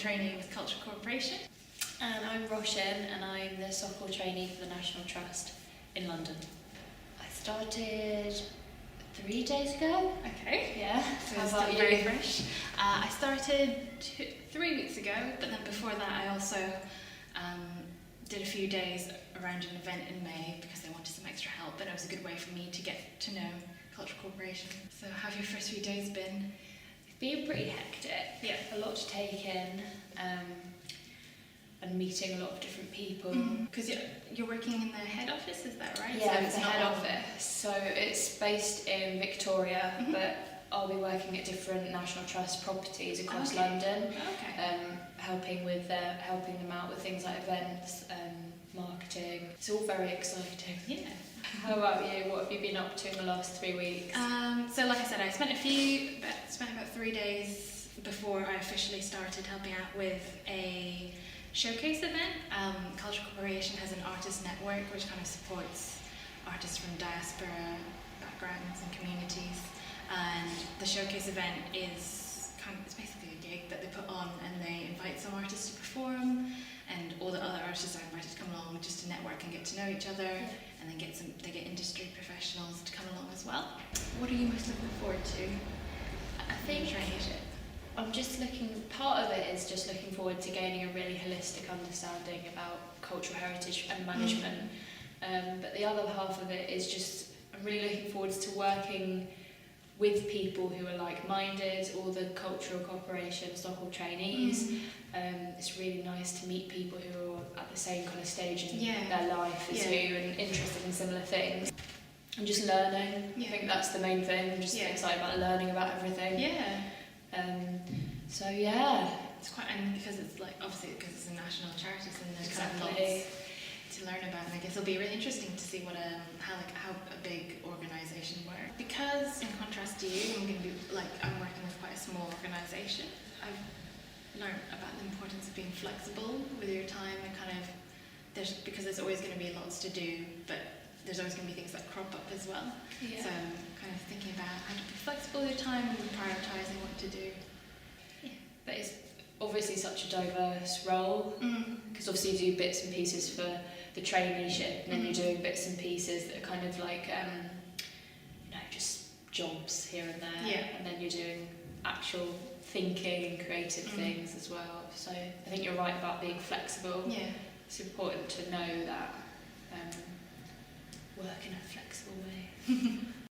trainee with Cultural Co-operation. And I'm Roshan, and I'm the softball trainee for the National Trust in London. I started 3 days ago. Okay. Yeah. So How it's about still you? very fresh. I started 3 weeks ago, but then before that I also did a few days around an event in May because they wanted some extra help, and it was a good way for me to get to know Cultural Co-operation. So how have your first few days been? It's been pretty hectic. Yeah. A lot to take in, and meeting a lot of different people. Because you're working in the head office, is that right? Yeah, so it's the head office. So it's based in Victoria, but I'll be working at different National Trust properties across London, helping them out with things like events, marketing. It's all very exciting. Yeah. How about you? What have you been up to in the last 3 weeks? So like I said, I spent about 3 days before I officially started helping out with a showcase event. Cultural Co-operation has an artist network which kind of supports artists from diaspora backgrounds and communities, and the showcase event is it's basically a gig that they put on, and they invite some artists to perform, and all the other artists are invited to come along just to network and get to know each other, and then they get industry professionals to come along as well. What are you most looking forward to? I think traineeship. part of it is just looking forward to gaining a really holistic understanding about cultural heritage and management. But the other half of it is just, I'm really looking forward to working with people who are like-minded, all the Cultural Co-operation softball trainees. It's really nice to meet people who are at the same kind of stage in their life as you and interested in similar things. And just learning. I think that's the main thing. I'm just excited about learning about everything. So it's quite, and because it's like, obviously because it's a national charity, so there's kind of lots to learn about, and I guess it'll be really interesting to see what how a big organisation works. Because in contrast to you, I'm working with quite a small organisation. I've learned about the importance of being flexible with your time, and because there's always going to be lots to do, but there's always going to be things that crop up as well. So I'm kind of thinking about how to be flexible with your time and prioritising what to do. But it's obviously such a diverse role, because obviously you do bits and pieces for the traineeship, and then you're doing bits and pieces that are kind of like just jobs here and there, and then you're doing actual thinking and creative things as well. So I think you're right about being flexible. It's important to know that, work in a flexible way.